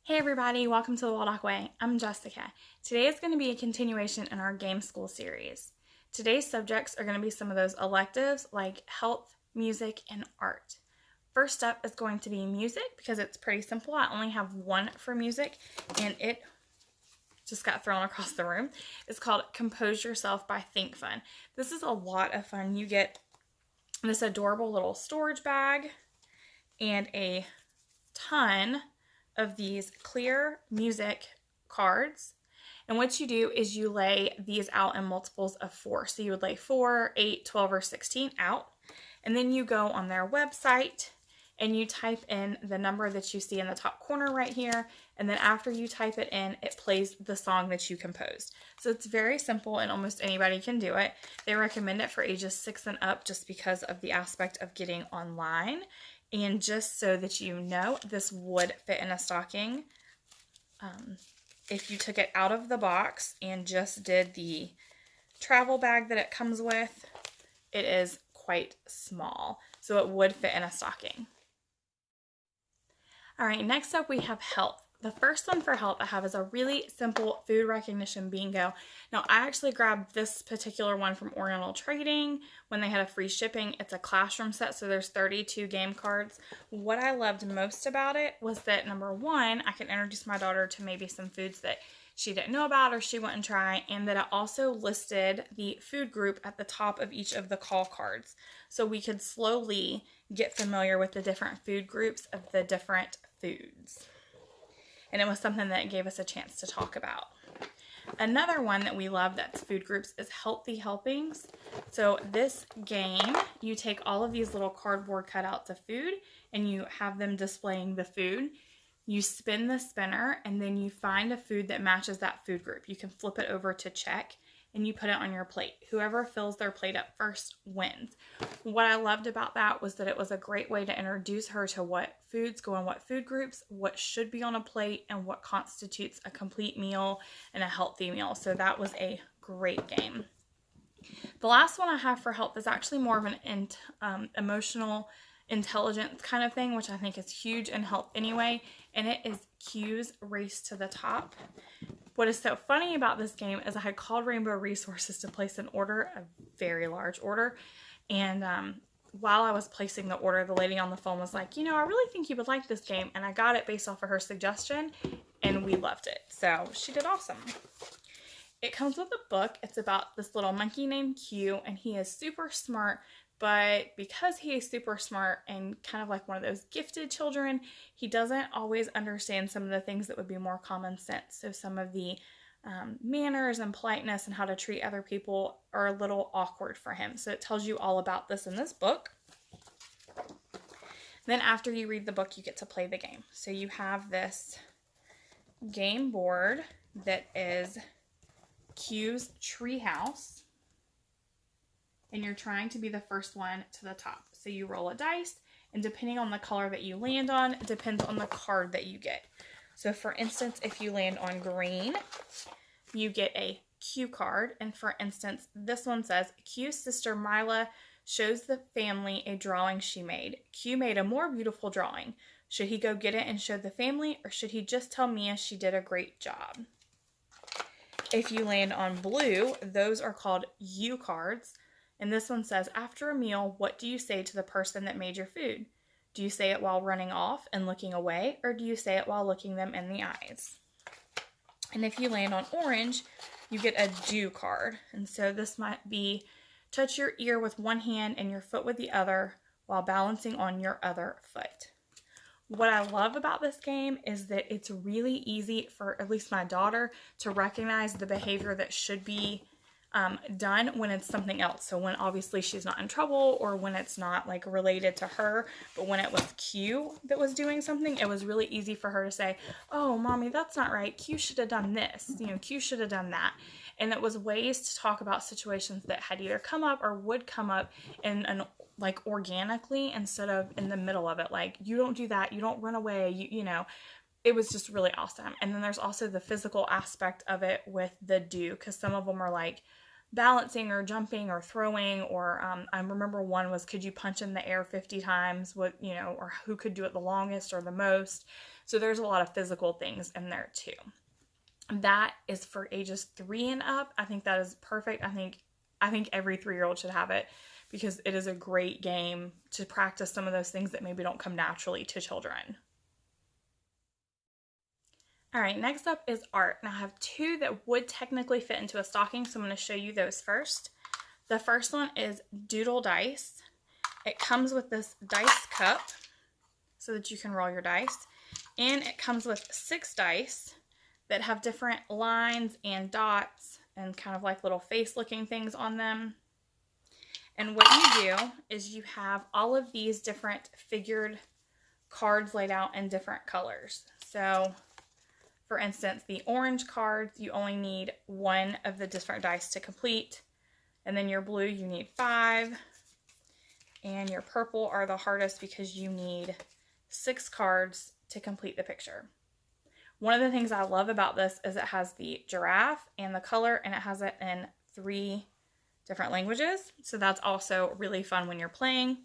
Hey everybody, welcome to the Waldock Way. I'm Jessica. Today is going to be a continuation in our Game School series. Today's subjects are going to be some of those electives like health, music, and art. First up is going to be music because it's pretty simple. I only have one for music and it just got thrown across the room. It's called Compose Yourself by Think Fun. This is a lot of fun. You get this adorable little storage bag and a ton of these clear music cards, and what you do is you lay these out in multiples of 4. So you would lay 4, 8, 12, or 16 out, and then you go on their website and you type in the number that you see in the top corner right here, and then after you type it in, it plays the song that you composed. So it's very simple and almost anybody can do it. They recommend it for ages 6 and up just because of the aspect of getting online. And just so that you know, this would fit in a stocking. If you took it out of the box and just did the travel bag that it comes with, it is quite small. So it would fit in a stocking. All right, next up we have health. The first one for health I have is a really simple food recognition bingo. Now, I actually grabbed this particular one from Oriental Trading when they had a free shipping. It's a classroom set, so there's 32 game cards. What I loved most about it was that, number one, I could introduce my daughter to maybe some foods that she didn't know about or she wouldn't try, and that it also listed the food group at the top of each of the call cards. So we could slowly get familiar with the different food groups of the different foods. And it was something that gave us a chance to talk about. Another one that we love that's food groups is Healthy Helpings. So this game, you take all of these little cardboard cutouts of food and you have them displaying the food. You spin the spinner and then you find a food that matches that food group. You can flip it over to check and you put it on your plate. Whoever fills their plate up first wins. What I loved about that was that it was a great way to introduce her to what foods go in what food groups, what should be on a plate, and what constitutes a complete meal and a healthy meal. So that was a great game. The last one I have for health is actually more of an emotional intelligence kind of thing, which I think is huge in health anyway, and it is Q's Race to the Top. What is so funny about this game is I had called Rainbow Resources to place an order, a very large order, and while I was placing the order, the lady on the phone was like, I really think you would like this game, and I got it based off of her suggestion, and we loved it. So she did awesome. It comes with a book. It's about this little monkey named Q, and he is super smart, but because he is super smart and kind of like one of those gifted children, he doesn't always understand some of the things that would be more common sense. So some of the manners and politeness and how to treat other people are a little awkward for him. So it tells you all about this in this book. Then after you read the book, you get to play the game. So you have this game board that is Q's Treehouse, and you're trying to be the first one to the top. So you roll a dice, and depending on the color that you land on, it depends on the card that you get. So for instance, if you land on green, you get a Q card. And for instance, this one says, Q's sister Mila shows the family a drawing she made. Q made a more beautiful drawing. Should he go get it and show the family, or should he just tell Mia she did a great job? If you land on blue, those are called U cards. And this one says, after a meal, what do you say to the person that made your food? Do you say it while running off and looking away, or do you say it while looking them in the eyes? And if you land on orange, you get a do card. And so this might be, touch your ear with one hand and your foot with the other while balancing on your other foot. What I love about this game is that it's really easy for at least my daughter to recognize the behavior that should be done when it's something else. So when obviously she's not in trouble, or when it's not like related to her, but when it was Q that was doing something, it was really easy for her to say, oh, mommy, that's not right. Q should have done this. Q should have done that. And it was ways to talk about situations that had either come up or would come up in like organically instead of in the middle of it. Like, you don't do that. You don't run away. It was just really awesome. And then there's also the physical aspect of it with the do, because some of them are like, balancing or jumping or throwing, or I remember one was, could you punch in the air 50 times, what, you know, or who could do it the longest or the most. So there's a lot of physical things in there too. That is for ages 3 and up. I think that is perfect. I think every 3-year-old should have it, because it is a great game to practice some of those things that maybe don't come naturally to children. All right, next up is art. Now I have 2 that would technically fit into a stocking, so I'm going to show you those first. The first one is Doodle Dice. It comes with this dice cup so that you can roll your dice, and it comes with 6 dice that have different lines and dots and kind of like little face looking things on them. And what you do is you have all of these different figured cards laid out in different colors. So for instance, the orange cards, you only need 1 of the different dice to complete. And then your blue, you need 5. And your purple are the hardest because you need 6 cards to complete the picture. One of the things I love about this is it has the giraffe and the color, and it has it in 3 different languages. So that's also really fun when you're playing.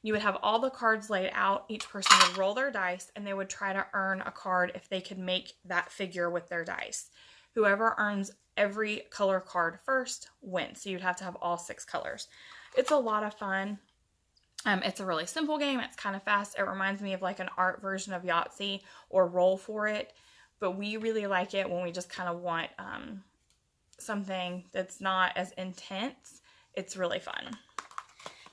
You would have all the cards laid out. Each person would roll their dice, and they would try to earn a card if they could make that figure with their dice. Whoever earns every color card first wins. So you'd have to have all 6 colors. It's a lot of fun. It's a really simple game. It's kind of fast. It reminds me of like an art version of Yahtzee or Roll For It. But we really like it when we just kind of want something that's not as intense. It's really fun.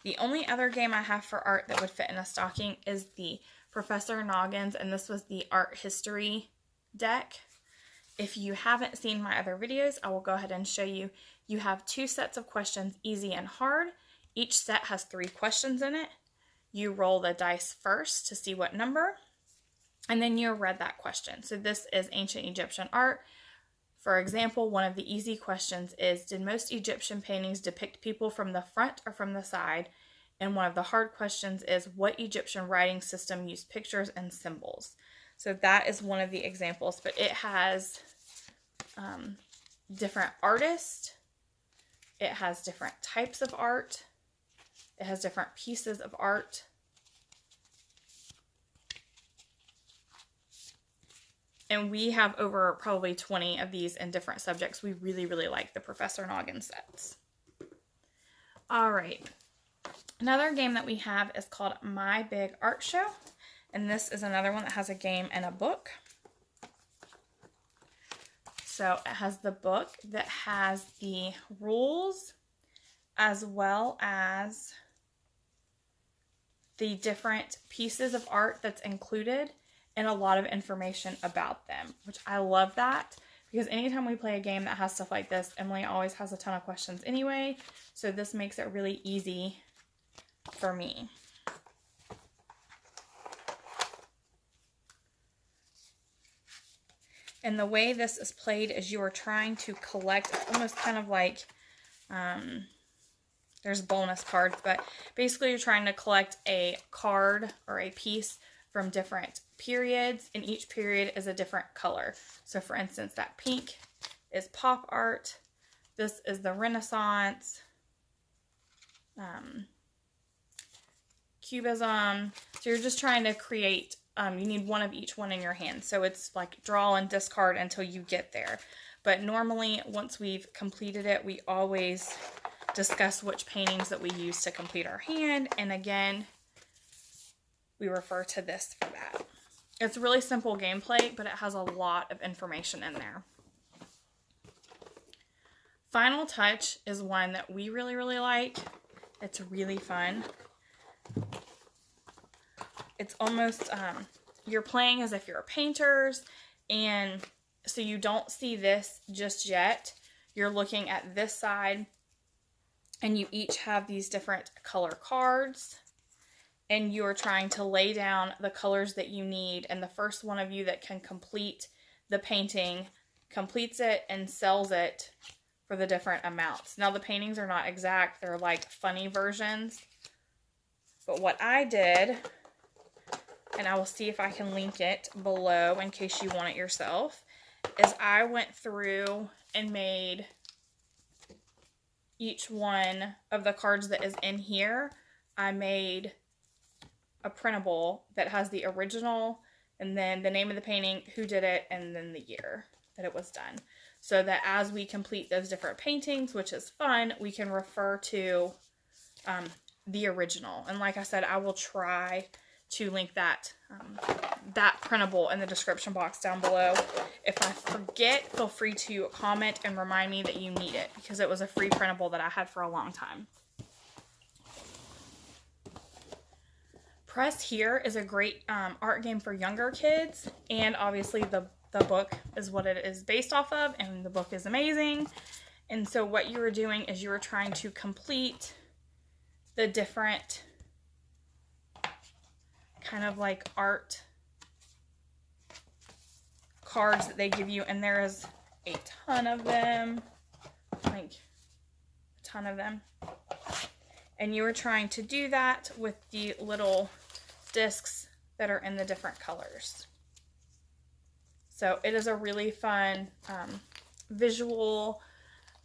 The only other game I have for art that would fit in a stocking is the Professor Noggins, and this was the art history deck. If you haven't seen my other videos, I will go ahead and show you. You have 2 sets of questions, easy and hard. Each set has 3 questions in it. You roll the dice first to see what number, and then you read that question. So this is ancient Egyptian art. For example, one of the easy questions is, did most Egyptian paintings depict people from the front or from the side? And one of the hard questions is, what Egyptian writing system used pictures and symbols? So that is one of the examples, but it has different artists. It has different types of art. It has different pieces of art. And we have over probably 20 of these in different subjects. We really, really like the Professor Noggin sets. All right. Another game that we have is called My Big Art Show. And this is another one that has a game and a book. So it has the book that has the rules as well as the different pieces of art that's included, and a lot of information about them, which I love that, because anytime we play a game that has stuff like this, Emily always has a ton of questions anyway, so this makes it really easy for me. And the way this is played is you are trying to collect, it's almost kind of like, there's bonus cards, but basically you're trying to collect a card or a piece from different periods, and each period is a different color. So for instance, that pink is pop art. This is the Renaissance, Cubism. So you're just trying to create, you need one of each one in your hand. So it's like draw and discard until you get there. But normally, once we've completed it, we always discuss which paintings that we use to complete our hand. And again, we refer to this for that. It's really simple gameplay, but it has a lot of information in there. Final Touch is one that we really, really like. It's really fun. It's almost, you're playing as if you're painters, and so you don't see this just yet. You're looking at this side, and you each have these different color cards, and you are trying to lay down the colors that you need, and the first one of you that can complete the painting completes it and sells it for the different amounts. Now, the paintings are not exact. They're like funny versions. But what I did, and I will see if I can link it below in case you want it yourself, is I went through and made each one of the cards that is in here, I made a printable that has the original and then the name of the painting, who did it, and then the year that it was done. So that as we complete those different paintings, which is fun, we can refer to the original. And like I said, I will try to link that that printable in the description box down below. If I forget, feel free to comment and remind me that you need it, because it was a free printable that I had for a long time. Press Here is a great art game for younger kids, and obviously the book is what it is based off of, and the book is amazing. And so what you were doing is you were trying to complete the different kind of like art cards that they give you, and there is a ton of them, like a ton of them. And you were trying to do that with the little discs that are in the different colors. So it is a really fun visual,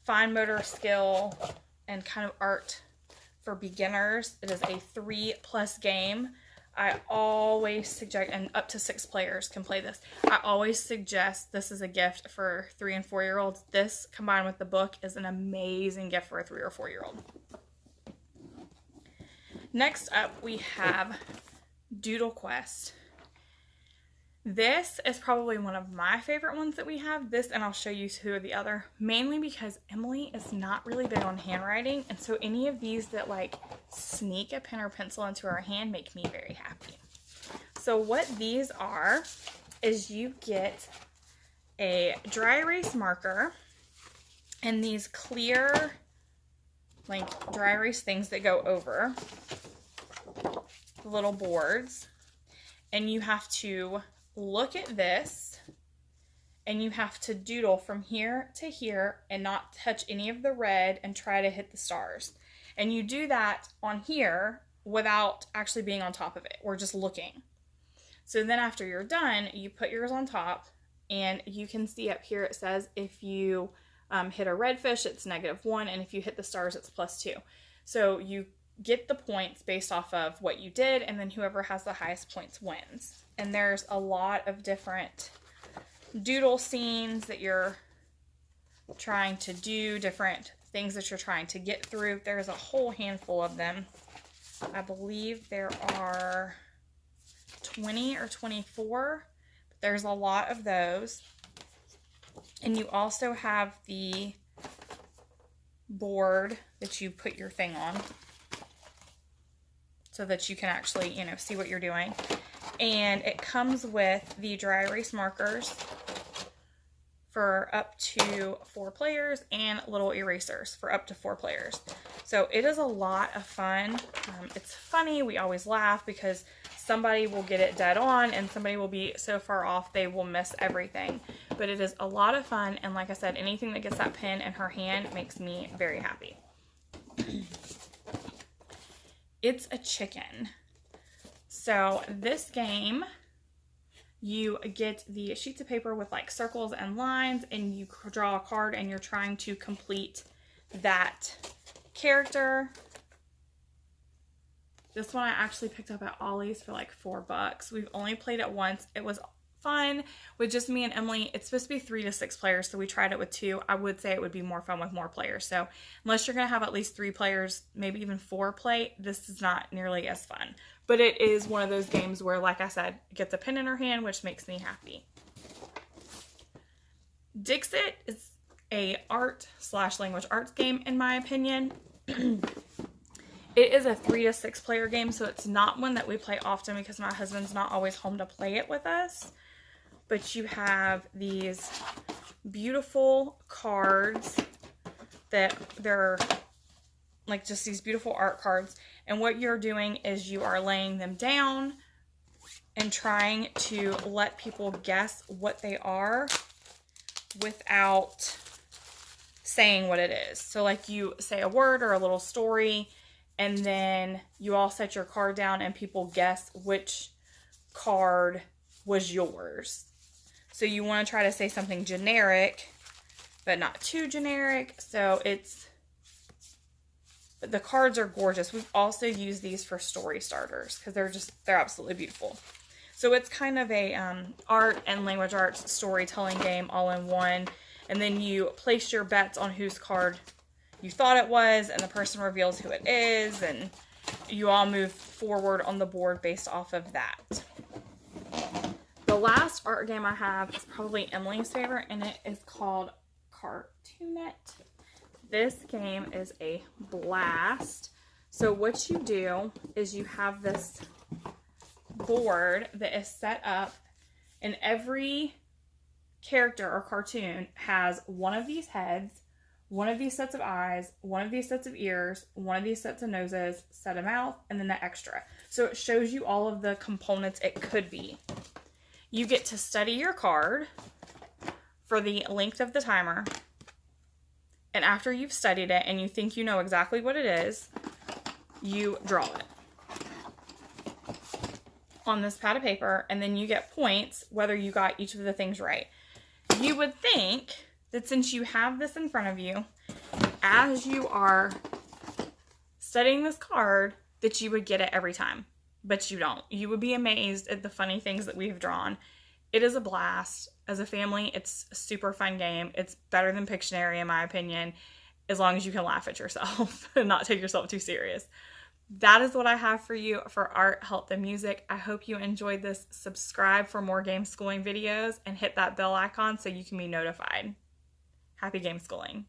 fine motor skill, and kind of art for beginners. It is a 3+ game. I always suggest, and up to 6 players can play this. I always suggest this is a gift for 3 and 4-year-olds. This combined with the book is an amazing gift for a 3 or 4-year-old. Next up, we have Doodle Quest. This is probably one of my favorite ones that we have. This, and I'll show you 2 of the other, mainly because Emily is not really big on handwriting, and so any of these that like sneak a pen or pencil into her hand make me very happy. So what these are is you get a dry erase marker and these clear like dry erase things that go over the little boards, and you have to look at this and you have to doodle from here to here and not touch any of the red and try to hit the stars. And you do that on here without actually being on top of it. We're just looking. So then after you're done, you put yours on top, and you can see up here it says if you hit a red fish, it's -1, and if you hit the stars, it's +2. So you get the points based off of what you did, and then whoever has the highest points wins. And there's a lot of different doodle scenes that you're trying to do, different things that you're trying to get through. There's a whole handful of them. I believe there are 20 or 24, but there's a lot of those. And you also have the board that you put your thing on so that you can actually, you know, see what you're doing. And it comes with the dry erase markers for up to 4 players and little erasers for up to 4 players. So it is a lot of fun. It's funny. We always laugh because somebody will get it dead on and somebody will be so far off they will miss everything. But it is a lot of fun, and like I said, anything that gets that pen in her hand makes me very happy. It's a chicken. So this game, you get the sheets of paper with like circles and lines, and you draw a card and you're trying to complete that character. This one I actually picked up at Ollie's for like $4. We've only played it once. It was fun with just me and Emily. It's supposed to be 3 to 6 players, so we tried it with 2. I would say it would be more fun with more players. So unless you're going to have at least 3 players, maybe even 4 play, this is not nearly as fun. But it is one of those games where, like I said, it gets a pen in her hand, which makes me happy. Dixit is a art/language arts game, in my opinion. It is a 3 to 6 player game, so it's not one that we play often because my husband's not always home to play it with us. But you have these beautiful cards that they're like just these beautiful art cards. And what you're doing is you are laying them down and trying to let people guess what they are without saying what it is. So like you say a word or a little story, and then you all set your card down and people guess which card was yours. So you want to try to say something generic, but not too generic. So it's But the cards are gorgeous. We've also used these for story starters because they're absolutely beautiful. So it's kind of a art and language arts storytelling game all in one. And then you place your bets on whose card you thought it was, and the person reveals who it is, and you all move forward on the board based off of that. The last art game I have is probably Emily's favorite, and it is called Cartoonette. This game is a blast. So what you do is you have this board that is set up, and every character or cartoon has one of these heads, one of these sets of eyes, one of these sets of ears, one of these sets of noses, set of mouth, and then the extra. So it shows you all of the components it could be. You get to study your card for the length of the timer. And after you've studied it and you think you know exactly what it is, you draw it on this pad of paper, and then you get points whether you got each of the things right. You would think that since you have this in front of you, as you are studying this card, that you would get it every time. But you don't. You would be amazed at the funny things that we've drawn. It is a blast. As a family, it's a super fun game. It's better than Pictionary, in my opinion, as long as you can laugh at yourself and not take yourself too serious. That is what I have for you for art, health, and music. I hope you enjoyed this. Subscribe for more game schooling videos and hit that bell icon so you can be notified. Happy game schooling.